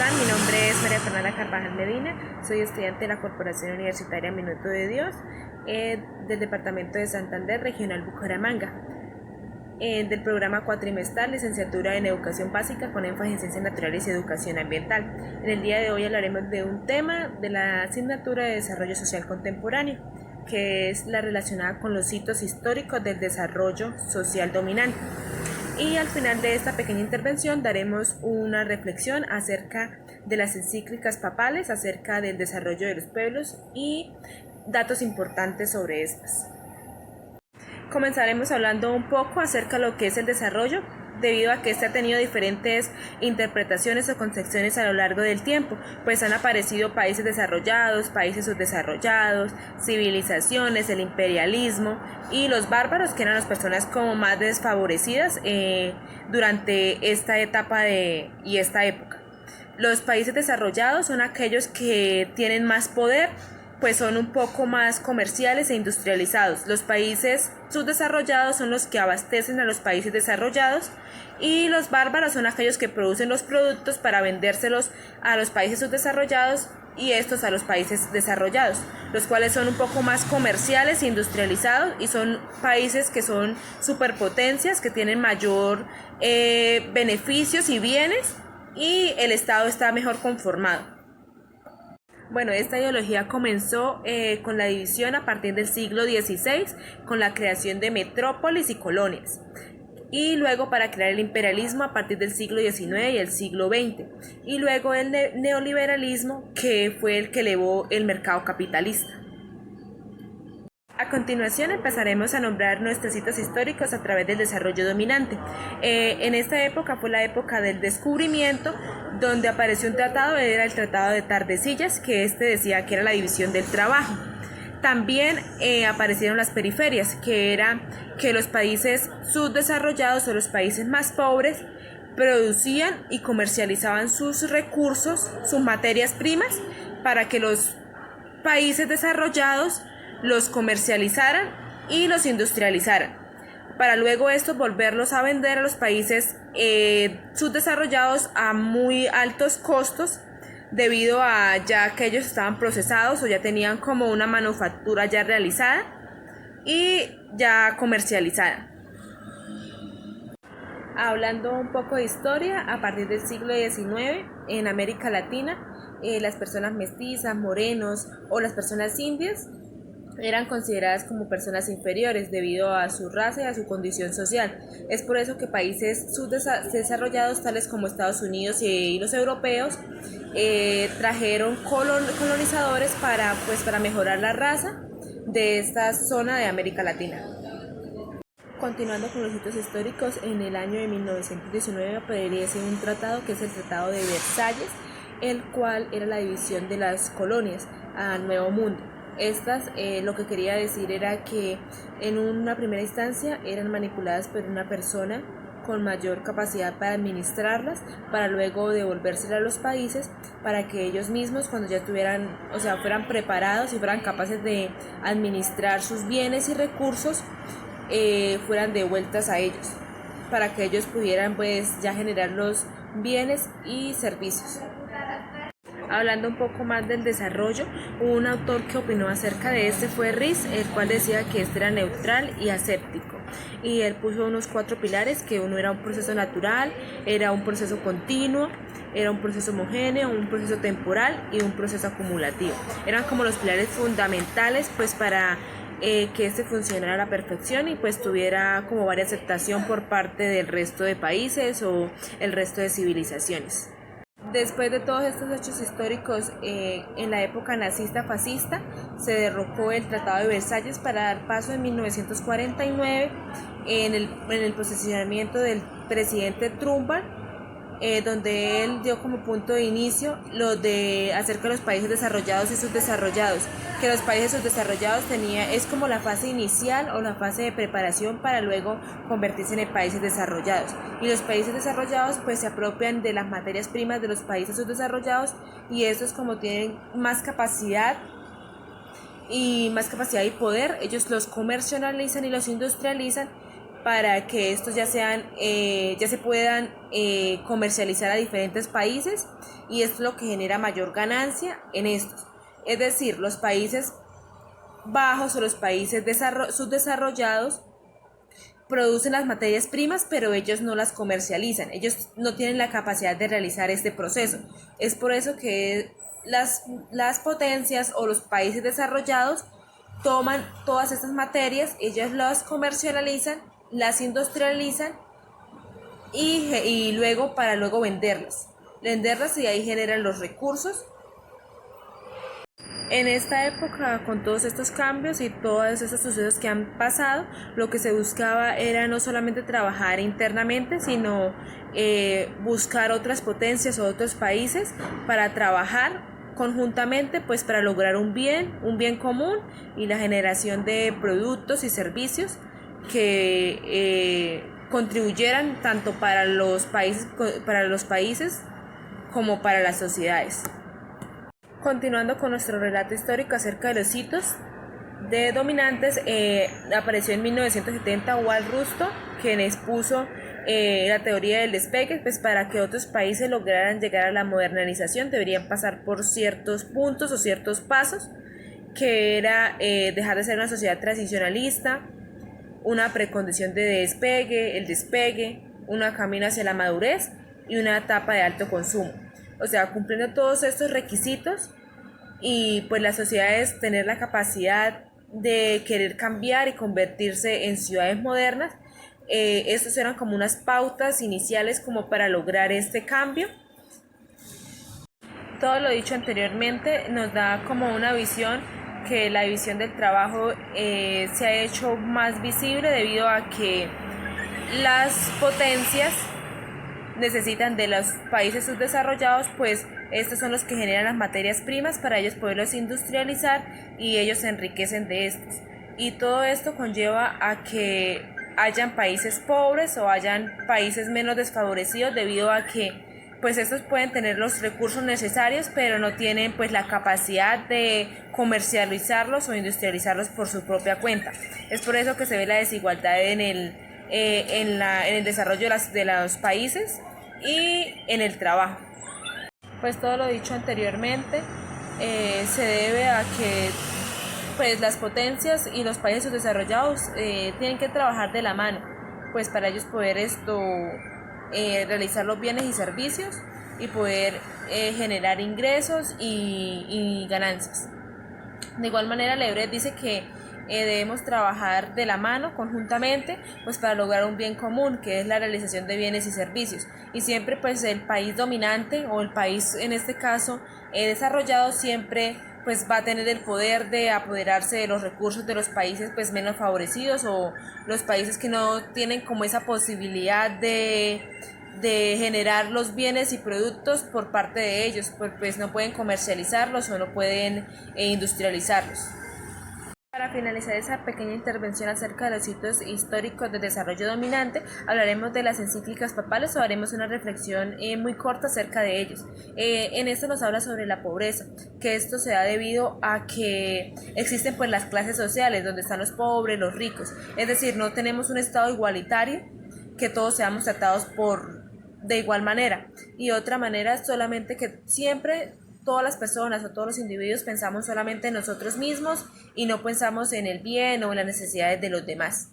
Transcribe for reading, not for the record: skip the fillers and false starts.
están? Mi nombre es María Fernanda Carvajal Medina, soy estudiante de la Corporación Universitaria Minuto de Dios del Departamento de Santander, Regional Bucaramanga, del programa cuatrimestral Licenciatura en Educación Básica con énfasis en Ciencias Naturales y Educación Ambiental. En el día de hoy hablaremos de un tema de la asignatura de Desarrollo Social Contemporáneo, que es la relacionada con los hitos históricos del desarrollo social dominante. Y al final de esta pequeña intervención daremos una reflexión acerca de las encíclicas papales, acerca del desarrollo de los pueblos y datos importantes sobre estas. Comenzaremos hablando un poco acerca de lo que es el desarrollo, debido a que este ha tenido diferentes interpretaciones o concepciones a lo largo del tiempo, pues han aparecido países desarrollados, países subdesarrollados, civilizaciones, el imperialismo y los bárbaros, que eran las personas como más desfavorecidas durante esta etapa y esta época. Los países desarrollados son aquellos que tienen más poder, pues son un poco más comerciales e industrializados. Los países subdesarrollados son los que abastecen a los países desarrollados y los bárbaros son aquellos que producen los productos para vendérselos a los países subdesarrollados y estos a los países desarrollados, los cuales son un poco más comerciales e industrializados y son países que son superpotencias, que tienen mayor beneficios y bienes y el Estado está mejor conformado. Bueno, esta ideología comenzó con la división a partir del siglo XVI, con la creación de metrópolis y colonias, y luego para crear el imperialismo a partir del siglo XIX y el siglo XX, y luego el neoliberalismo, que fue el que elevó el mercado capitalista. A continuación empezaremos a nombrar nuestros hitos históricos a través del desarrollo dominante. En esta época fue la época del descubrimiento, donde apareció un tratado, era el Tratado de Tordesillas, que decía que era la división del trabajo. También aparecieron las periferias, que era que los países subdesarrollados o los países más pobres producían y comercializaban sus recursos, sus materias primas, para que los países desarrollados los comercializaran y los industrializaran, para luego estos volverlos a vender a los países subdesarrollados a muy altos costos, debido a ya que ellos estaban procesados o ya tenían como una manufactura ya realizada y ya comercializada. Hablando un poco de historia, a partir del siglo XIX en América Latina, las personas mestizas, morenos o las personas indias eran consideradas como personas inferiores debido a su raza y a su condición social. Es por eso que países subdesarrollados tales como Estados Unidos y los europeos trajeron colonizadores para mejorar la raza de esta zona de América Latina. Continuando con los hitos históricos, en el año de 1919 aparece un tratado que es el Tratado de Versalles, el cual era la división de las colonias al Nuevo Mundo. Estas lo que quería decir era que en una primera instancia eran manipuladas por una persona con mayor capacidad para administrarlas, para luego devolvérselas a los países, para que ellos mismos cuando ya fueran preparados y fueran capaces de administrar sus bienes y recursos, fueran devueltas a ellos, para que ellos pudieran ya generar los bienes y servicios. Hablando un poco más del desarrollo, un autor que opinó acerca de fue Ries, el cual decía que era neutral y aséptico, y él puso unos 4 pilares, que uno era un proceso natural, era un proceso continuo, era un proceso homogéneo, un proceso temporal y un proceso acumulativo. Eran como los pilares fundamentales para que funcionara a la perfección y tuviera como varia aceptación por parte del resto de países o el resto de civilizaciones. Después de todos estos hechos históricos, en la época nazista-fascista se derrocó el Tratado de Versalles para dar paso en 1949 en el posicionamiento del presidente Trumbull, donde él dio como punto de inicio acerca de los países desarrollados y subdesarrollados, que los países subdesarrollados es como la fase inicial o la fase de preparación para luego convertirse en países desarrollados, y los países desarrollados se apropian de las materias primas de los países subdesarrollados, y estos como tienen más capacidad y poder, ellos los comercializan y los industrializan para que estos ya se puedan comercializar a diferentes países, y esto es lo que genera mayor ganancia en estos. Es decir, los países bajos o los países subdesarrollados producen las materias primas, pero ellos no las comercializan, ellos no tienen la capacidad de realizar este proceso. Es por eso que las potencias o los países desarrollados toman todas estas materias, ellos las comercializan, las industrializan y luego para luego venderlas y ahí generan los recursos. En esta época, con todos estos cambios y todos estos sucesos que han pasado, lo que se buscaba era no solamente trabajar internamente, sino buscar otras potencias o otros países para trabajar conjuntamente, pues para lograr un bien común y la generación de productos y servicios que contribuyeran tanto para los países como para las sociedades. Continuando con nuestro relato histórico acerca de los hitos de dominantes, apareció en 1970 Walt Rusto, quien expuso la teoría del despegue. Pues para que otros países lograran llegar a la modernización deberían pasar por ciertos puntos o ciertos pasos, que era dejar de ser una sociedad tradicionalista, una precondición de despegue, el despegue, un camino hacia la madurez y una etapa de alto consumo. O sea, cumpliendo todos estos requisitos, y pues las sociedades tener la capacidad de querer cambiar y convertirse en ciudades modernas. Estos eran como unas pautas iniciales como para lograr este cambio. Todo lo dicho anteriormente nos da como una visión, que la división del trabajo se ha hecho más visible debido a que las potencias necesitan de los países subdesarrollados, pues estos son los que generan las materias primas para ellos poderlos industrializar, y ellos se enriquecen de estos. Y todo esto conlleva a que hayan países pobres o hayan países menos desfavorecidos, debido a que pues estos pueden tener los recursos necesarios, pero no tienen pues la capacidad de comercializarlos o industrializarlos por su propia cuenta. Es por eso que se ve la desigualdad en el desarrollo de los países y en el trabajo. Pues todo lo dicho anteriormente se debe a que pues las potencias y los países subdesarrollados tienen que trabajar de la mano, pues para ellos poder realizar los bienes y servicios y poder generar ingresos y ganancias. De igual manera, Lebret dice que debemos trabajar de la mano conjuntamente, pues para lograr un bien común, que es la realización de bienes y servicios. Y siempre pues el país dominante, o el país en este caso desarrollado, siempre pues va a tener el poder de apoderarse de los recursos de los países pues menos favorecidos, o los países que no tienen como esa posibilidad de generar los bienes y productos por parte de ellos, pues no pueden comercializarlos o no pueden industrializarlos. Para finalizar esa pequeña intervención acerca de los hitos históricos de desarrollo dominante, hablaremos de las encíclicas papales, o haremos una reflexión muy corta acerca de ellos. En esto nos habla sobre la pobreza, que esto se da debido a que existen pues las clases sociales, donde están los pobres, los ricos. Es decir, no tenemos un estado igualitario, que todos seamos tratados de igual manera. Y otra manera es solamente que siempre todas las personas o todos los individuos pensamos solamente en nosotros mismos y no pensamos en el bien o en las necesidades de los demás.